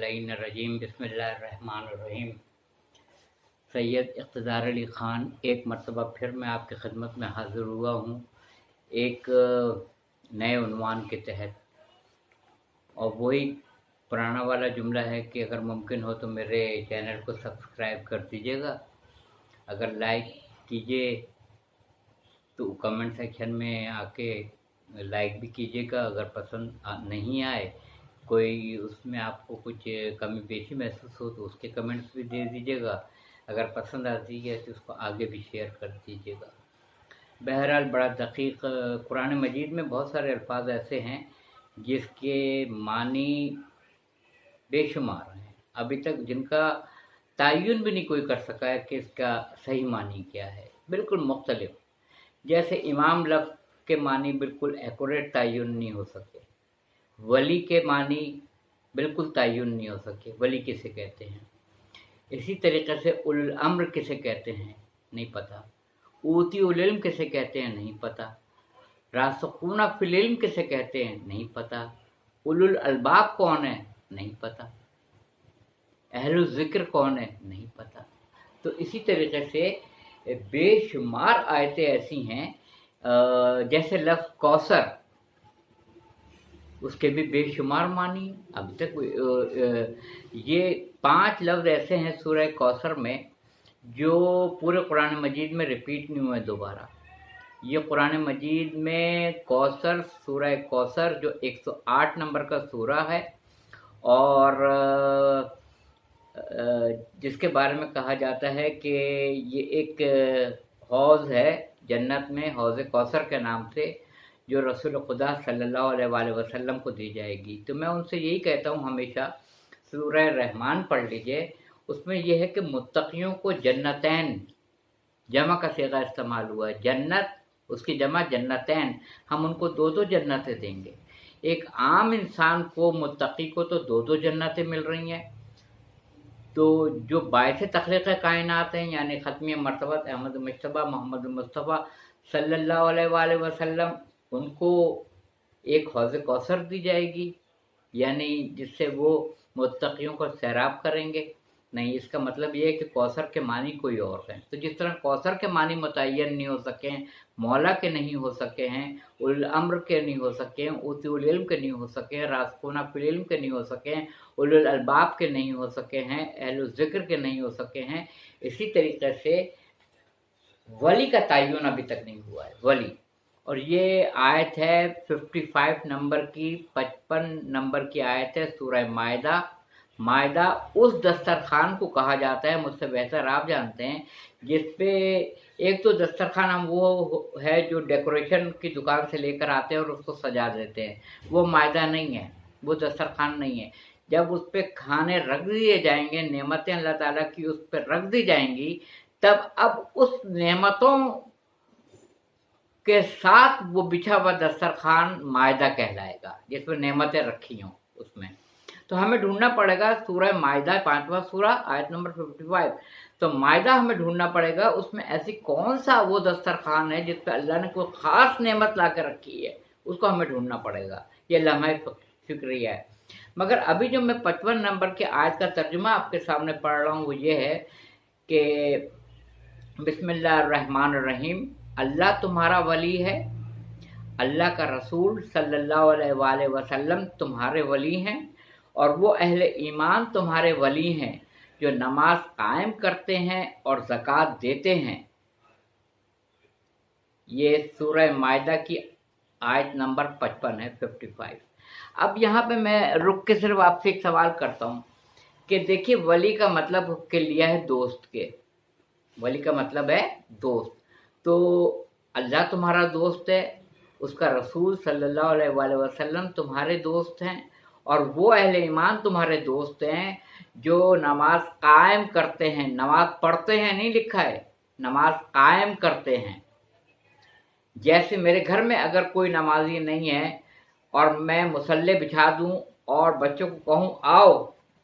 बिस्मिल्लाहिर्रहमानिर्रहीम बिस्मिल्लाहिर्रहमानिर्रहीम। सैयद इक़्तिदार अली ख़ान एक मरतबा फिर मैं आपकी खिदमत में हाज़िर हुआ हूँ एक नए उन्वान के तहत, और वही पुराना वाला जुमला है कि अगर मुमकिन हो तो मेरे चैनल को सब्सक्राइब कर दीजिएगा, अगर लाइक कीजिए तो कमेंट सेक्शन में आके लाइक भी कीजिएगा, अगर पसंद नहीं आए कोई उसमें आपको कुछ कमी पेशी महसूस हो तो उसके कमेंट्स भी दे दीजिएगा, अगर पसंद आती है तो उसको आगे भी शेयर कर दीजिएगा। बहरहाल बड़ा दक़ीक़ कुरान मजीद में बहुत सारे अल्फाज ऐसे हैं जिसके मानी बेशुमार हैं, अभी तक जिनका तयन भी नहीं कोई कर सका है कि इसका सही मानी क्या है, बिल्कुल मुख्तलिफ। जैसे इमाम लफ्ज़ के मानी बिल्कुल एक्यूरेट तयन नहीं हो सके, वली के मानी बिल्कुल तयन नहीं हो सके, वली किसे कहते हैं। इसी तरीक़े से उल अम्र किसे कहते हैं नहीं पता, ऊती उल इल्म किसे कहते हैं नहीं पता, रासिखूना फिल इल्म किसे कहते हैं नहीं पता, उलुल अलबाब कौन है नहीं पता, अहलुल ज़िक्र कौन है नहीं पता। तो इसी तरीक़े से बेशुमार आयतें ऐसी हैं, जैसे लफ्ज़ कौसर, उसके भी बेशुमार मानी। अभी तक ये 5 लफ्ज़ ऐसे हैं सूरह कौसर में जो पूरे कुरान मजीद में रिपीट नहीं हुए दोबारा। ये कुरान मजीद में कौसर, सूरह कौसर जो 108 नंबर का सूरा है, और जिसके बारे में कहा जाता है कि ये एक हौज़ है जन्नत में, हौज़ कौसर के नाम से, जो रसूल खुदा सल्लल्लाहु अलैहि वसल्लम को दी जाएगी। तो मैं उनसे यही कहता हूँ हमेशा सूरह रहमान पढ़ लीजिए, उसमें यह है कि मुत्तक़ियों को जन्नतैन, जमा का सीगा इस्तेमाल हुआ है, जन्नत उसकी जमा जन्नतैन, हम उनको 2-2 जन्नतें देंगे। एक आम इंसान को, मुत्तक़ी को तो 2-2 जन्नतें मिल रही हैं, तो जो बाइस तख़लीक़ कायनात हैं यानी ख़त्मी मरतबत अहमद मुज्तबा मोहम्मद मुस्तफ़ा सल्लल्लाहु अलैहि वसल्लम, उनको एक हौज़ कौसर दी जाएगी, यानी जिससे वो मुत्तक़ियों को सैराब करेंगे। नहीं, इसका मतलब ये है कि कौसर के मानी कोई और हैं। तो जिस तरह कौसर के मानी मुतय्यन नहीं हो सके हैं, मौला के नहीं हो सके हैं, उल अम्र के नहीं हो सके हैं, ऊती उल इल्म के नहीं हो सके हैं, रासिखूना फिल इल्म के नहीं हो सके हैं, उलुल अलबाब के नहीं हो सके हैं, अहलुल ज़िक्र के नहीं हो सके हैं। इसी तरीक़े से वली का तयन अभी तक नहीं हुआ है, वली। और ये आयत है 55 नंबर की, 55 नंबर की आयत है सूरह मायदा। मायदा उस दस्तरखान को कहा जाता है, मुझसे बेहतर आप जानते हैं, जिस पे एक तो दस्तरखान हम वो है जो डेकोरेशन की दुकान से लेकर आते हैं और उसको सजा देते हैं, वो मायदा नहीं है, वो दस्तरखान नहीं है। जब उस पर खाने रख दिए जाएंगे, नेमतें अल्लाह ताला की उस पर रख दी जाएंगी, तब अब उस नेमतों के साथ वो बिछा हुआ दस्तरखान मायदा कहलाएगा, जिसमें नेमतें रखी हों उसमें। तो हमें ढूंढना पड़ेगा सूरह मायदा 5वां सूरा आयत नंबर 55। तो मायदा हमें ढूंढना पड़ेगा, उसमें ऐसी कौन सा वो दस्तरखान है जिस पर अल्लाह ने कोई ख़ास नेमत ला कर रखी है, उसको हमें ढूंढना पड़ेगा। ये लम्हा फिक्रिया है। मगर अभी जो मैं 55 नंबर के आयत का तर्जुमा आपके सामने पढ़ रहा हूँ वो ये है कि बिस्मिल्लाहिर्रहमानिर्रहीम, अल्लाह तुम्हारा वली है, अल्लाह का रसूल सल्लल्लाहु अलैहि वसल्लम तुम्हारे वली हैं, और वो अहले ईमान तुम्हारे वली हैं जो नमाज कायम करते हैं और ज़कात देते हैं। ये सूरह मायदा की आयत नंबर 55 है, 55। अब यहाँ पे मैं रुक के सिर्फ आपसे एक सवाल करता हूँ कि देखिए, वली का मतलब के लिया है दोस्त के, वली का मतलब है दोस्त। तो अल्लाह तुम्हारा दोस्त है, उसका रसूल सल्लल्लाहु अलैहि वसल्लम तुम्हारे दोस्त हैं, और वो अहले ईमान तुम्हारे दोस्त हैं जो नमाज कायम करते हैं। नमाज पढ़ते हैं नहीं लिखा है, नमाज कायम करते हैं। जैसे मेरे घर में अगर कोई नमाजी नहीं है और मैं मुसल्ले बिछा दूं और बच्चों को कहूं आओ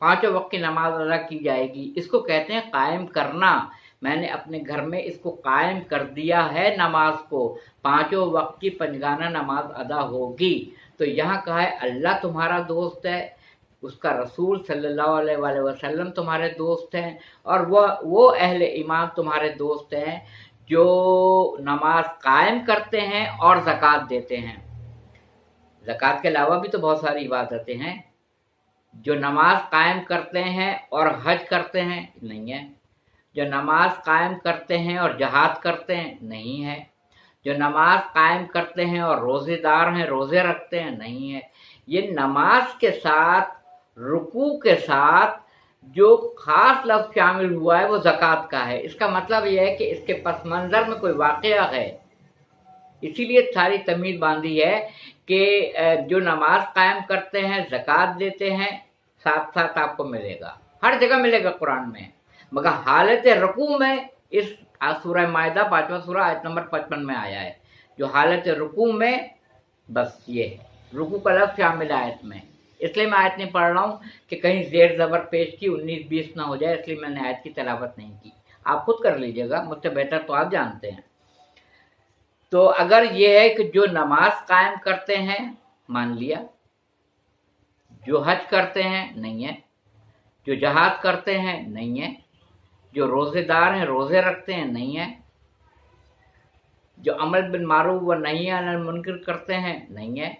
5 वक्त की नमाज अदा की जाएगी, इसको कहते हैं कायम करना। मैंने अपने घर में इसको कायम कर दिया है, नमाज को 5 वक्त की पंजगाना नमाज अदा होगी। तो यहाँ कहा है अल्लाह तुम्हारा दोस्त है, اس کا رسول صلی اللہ علیہ وآلہ وسلم تمہارے دوست ہیں، اور وہ اہل ایمان تمہارے دوست ہیں جو نماز قائم کرتے ہیں اور زکوٰۃ دیتے ہیں۔ زکوٰۃ کے علاوہ بھی تو بہت ساری عبادتیں ہیں۔ جو نماز قائم کرتے ہیں اور حج کرتے ہیں نہیں ہے، جو نماز قائم کرتے ہیں اور جہاد کرتے ہیں نہیں ہے، جو نماز قائم کرتے ہیں اور روزے دار ہیں، روزے رکھتے ہیں نہیں ہے۔ یہ نماز کے ساتھ رکوع کے ساتھ جو خاص لفظ شامل ہوا ہے وہ زکوٰۃ کا ہے۔ اس کا مطلب یہ ہے کہ اس کے پس منظر میں کوئی واقعہ ہے، اسی لیے ساری تمیز باندھی ہے کہ جو نماز قائم کرتے ہیں، زکوٰۃ دیتے ہیں، ساتھ ساتھ آپ کو ملے گا، ہر جگہ ملے گا قرآن میں، مگر حالت رکوع میں اس سورہ مائدہ 5واں سورہ آیت نمبر 55 میں آیا ہے، جو حالت رکوع میں بس یہ ہے، رکوع کا لفظ شامل ہے آیت میں۔ اس لیے میں آیت نہیں پڑھ رہا ہوں کہ کہیں زیر زبر پیش کی 19-20 نہ ہو جائے، اس لیے میں نے آیت کی تلاوت نہیں کی، آپ خود کر لیجئے گا، مجھ سے بہتر تو آپ جانتے ہیں۔ تو اگر یہ ہے کہ جو نماز قائم کرتے ہیں مان لیا، جو حج کرتے ہیں نہیں ہے، جو جہاد کرتے ہیں نہیں ہے، جو روزے دار ہیں روزے رکھتے ہیں نہیں ہے، جو عمل بالمعروف و نہی عن المنکر کرتے ہیں نہیں ہے،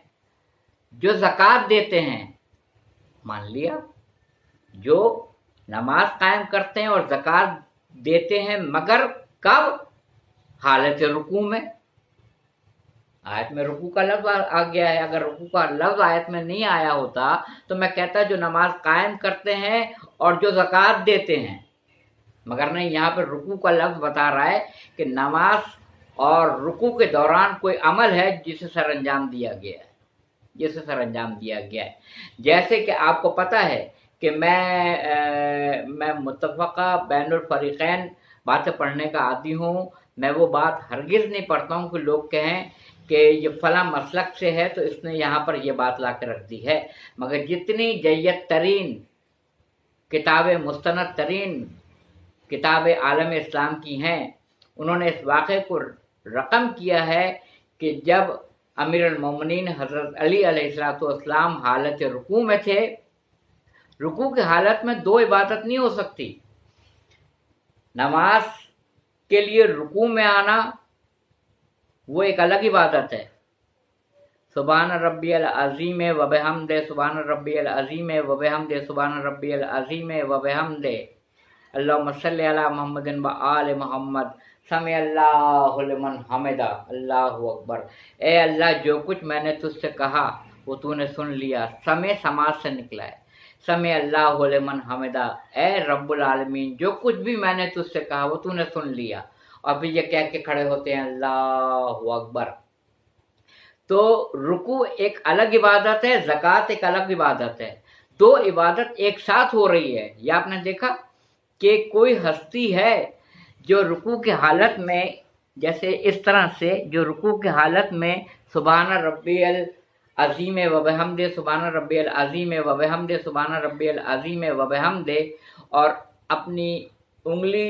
جو زکوٰۃ دیتے ہیں مان لیا، جو نماز قائم کرتے ہیں اور زکوٰۃ دیتے ہیں، مگر کب؟ حالت رکوع میں۔ آیت میں رکوع کا لفظ آ گیا ہے، اگر رکوع کا لفظ آیت میں نہیں آیا ہوتا تو میں کہتا جو نماز قائم کرتے ہیں اور جو زکوٰۃ دیتے ہیں، مگر نہیں، یہاں پر رکوع کا لفظ بتا رہا ہے کہ نماز اور رکوع کے دوران کوئی عمل ہے جسے سر انجام دیا گیا ہے، جیسے کہ آپ کو پتہ ہے کہ میں متفقہ بین الفریقین باتیں پڑھنے کا عادی ہوں، میں وہ بات ہرگز نہیں پڑھتا ہوں کہ لوگ کہیں کہ یہ فلاں مسلک سے ہے تو اس نے یہاں پر یہ بات لا کے رکھ دی ہے، مگر جتنی جید ترین کتابیں، مستند ترین کتاب عالم اسلام کی ہیں، انہوں نے اس واقعے کو رقم کیا ہے کہ جب امیر المومنین حضرت علی علیہ السلام حالت رکوع میں تھے، رکوع کی حالت میں دو عبادت نہیں ہو سکتی، نماز کے لیے رکوع میں آنا وہ ایک الگ عبادت ہے، سبحان ربی العظیم و بحمد، سبحان ربی العظیم و بحمد، سبحان ربی العظیم و بحمد، اللہم صلی علی محمد و آل محمد، سمع اللہ لمن حمدہ، اللہ اکبر۔ اے اللہ، جو کچھ میں نے تجھ سے کہا وہ تو نے سن لیا، سمع سماعت سے نکلا ہے، سمع اللہ لمن حمدہ، اے رب العالمین، جو کچھ بھی میں نے تجھ سے کہا وہ تو نے سن لیا، اور پھر یہ کہہ کے کھڑے ہوتے ہیں اللہ اکبر۔ تو رکوع ایک الگ عبادت ہے، زکوٰۃ ایک الگ عبادت ہے، دو عبادت ایک ساتھ ہو رہی ہے۔ یہ آپ نے دیکھا کہ کوئی ہستی ہے جو رکوع کی حالت میں، جیسے اس طرح سے، جو رکوع کی حالت میں سبحان ربی العظیم و بحمد، سبحان ربی العظیم و بحمد، سبحان ربی العظیم و بحمد، اور اپنی انگلی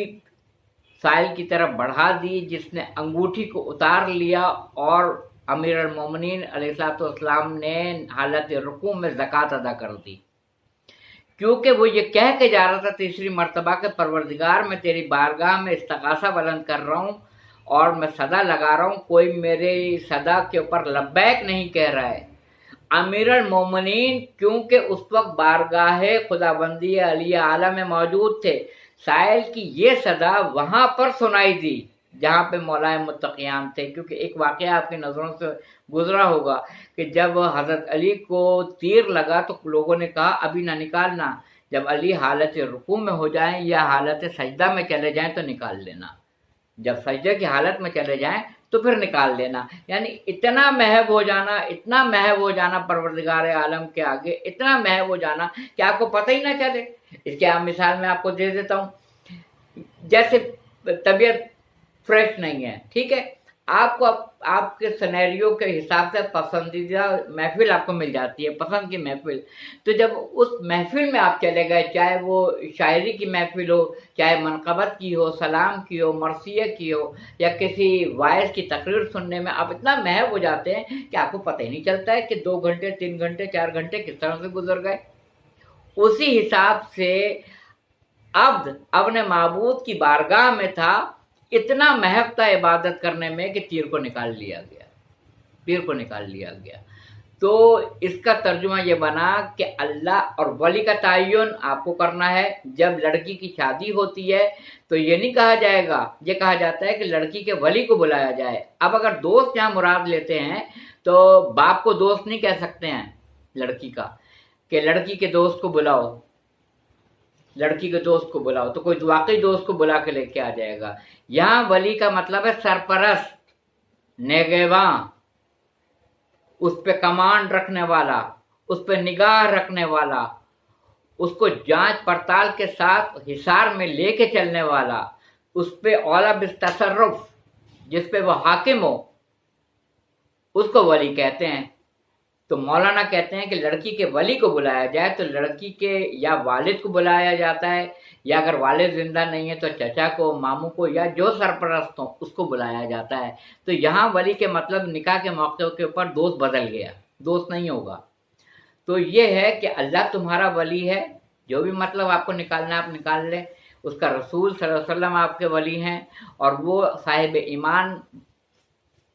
سائل کی طرف بڑھا دی، جس نے انگوٹھی کو اتار لیا، اور امیر المومنین علیہ السلام نے حالت رکوع میں زکوٰۃ ادا کر دی، کیونکہ وہ یہ کہہ کے جا رہا تھا تیسری مرتبہ کہ پروردگار میں تیری بارگاہ میں استغاثہ بلند کر رہا ہوں اور میں صدا لگا رہا ہوں، کوئی میرے صدا کے اوپر لبیک نہیں کہہ رہا ہے۔ امیر المومنین کیونکہ اس وقت بارگاہ خداوندی علی اعلیٰ میں موجود تھے، سائل کی یہ صدا وہاں پر سنائی دی جہاں پہ مولائے متقیان تھے، کیونکہ ایک واقعہ آپ کی نظروں سے گزرا ہوگا کہ جب حضرت علی کو تیر لگا تو لوگوں نے کہا ابھی نہ نکالنا، جب علی حالت رکوع میں ہو جائیں یا حالت سجدہ میں چلے جائیں تو نکال لینا، جب سجدے کی حالت میں چلے جائیں تو پھر نکال لینا۔ یعنی اتنا محب ہو جانا، اتنا محب ہو جانا پروردگار عالم کے آگے، اتنا محب ہو جانا کہ آپ کو پتہ ہی نہ چلے۔ اس کی مثال میں آپ کو دے دیتا ہوں، جیسے طبیعت فریش نہیں ہے، ٹھیک ہے، آپ کو آپ کے سینیریو کے حساب سے پسندیدہ محفل آپ کو مل جاتی ہے، پسند کی محفل، تو جب اس محفل میں آپ چلے گئے، چاہے وہ شاعری کی محفل ہو، چاہے منقبت کی ہو، سلام کی ہو، مرثیہ کی ہو، یا کسی وائز کی تقریر سننے میں آپ اتنا محب ہو جاتے ہیں کہ آپ کو پتہ ہی نہیں چلتا ہے کہ 2 گھنٹے 3 گھنٹے 4 گھنٹے کس طرح سے گزر گئے، उसी हिसाब से अब्द अपने माबूद की बारगाह में था, इतना महक था इबादत करने में कि तीर को निकाल लिया गया। तो इसका तर्जुमा ये बना कि अल्लाह और वली का तयन आपको करना है। जब लड़की की शादी होती है तो ये नहीं कहा जाएगा, ये कहा जाता है कि लड़की के वली को बुलाया जाए। अब अगर दोस्त यहाँ मुराद लेते हैं तो बाप को दोस्त नहीं कह सकते हैं लड़की का, कि लड़की के दोस्त को बुलाओ, तो कोई वाकई दोस्त को बुला के लेके आ जाएगा। यहाँ वली का मतलब है सरपरस्त, नेगेवां, उस पे कमांड रखने वाला, उस पे निगाह रखने वाला, उसको जांच पड़ताल के साथ हिसार में लेके चलने वाला, उस पे औला बिस्तसर्रुफ, जिस पे वो हाकिम हो, उसको वली कहते हैं। तो मौलाना कहते हैं कि लड़की के वली को बुलाया जाए तो लड़की के या वालिद को बुलाया जाता है, या अगर वालिद जिंदा नहीं है तो चचा को, मामू को, या जो सरपरस्त हो उसको बुलाया जाता है। तो यहाँ वली के मतलब निकाह के मौके के ऊपर दोस्त बदल गया, दोस्त नहीं होगा। तो ये है कि अल्लाह तुम्हारा वली है, जो भी मतलब आपको निकालना है आप निकाल लें। उसका रसूल सल्लल्लाहु अलैहि वसल्लम आपके वली हैं, और वो साहिब ईमान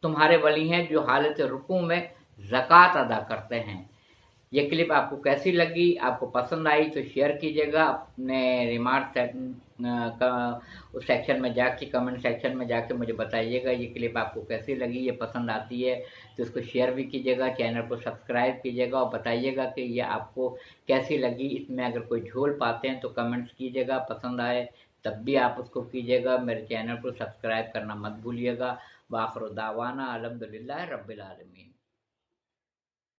तुम्हारे वली हैं जो हालत रुकू में ज़कात अदा करते हैं। ये क्लिप आपको कैसी लगी, आपको पसंद आई तो शेयर कीजिएगा, अपने रिमार्क उस सेक्शन में जाके, कमेंट सेक्शन में जाके मुझे बताइएगा ये क्लिप आपको कैसी लगी। ये पसंद आती है तो इसको शेयर भी कीजिएगा, चैनल को सब्सक्राइब कीजिएगा और बताइएगा कि ये आपको कैसी लगी। इसमें अगर कोई झोल पाते हैं तो कमेंट्स कीजिएगा, पसंद आए तब भी आप उसको कीजिएगा। मेरे चैनल को सब्सक्राइब करना मत भूलिएगा। वाखिर दावाना अल्हम्दुलिल्लाह रब्बिल आलमीन।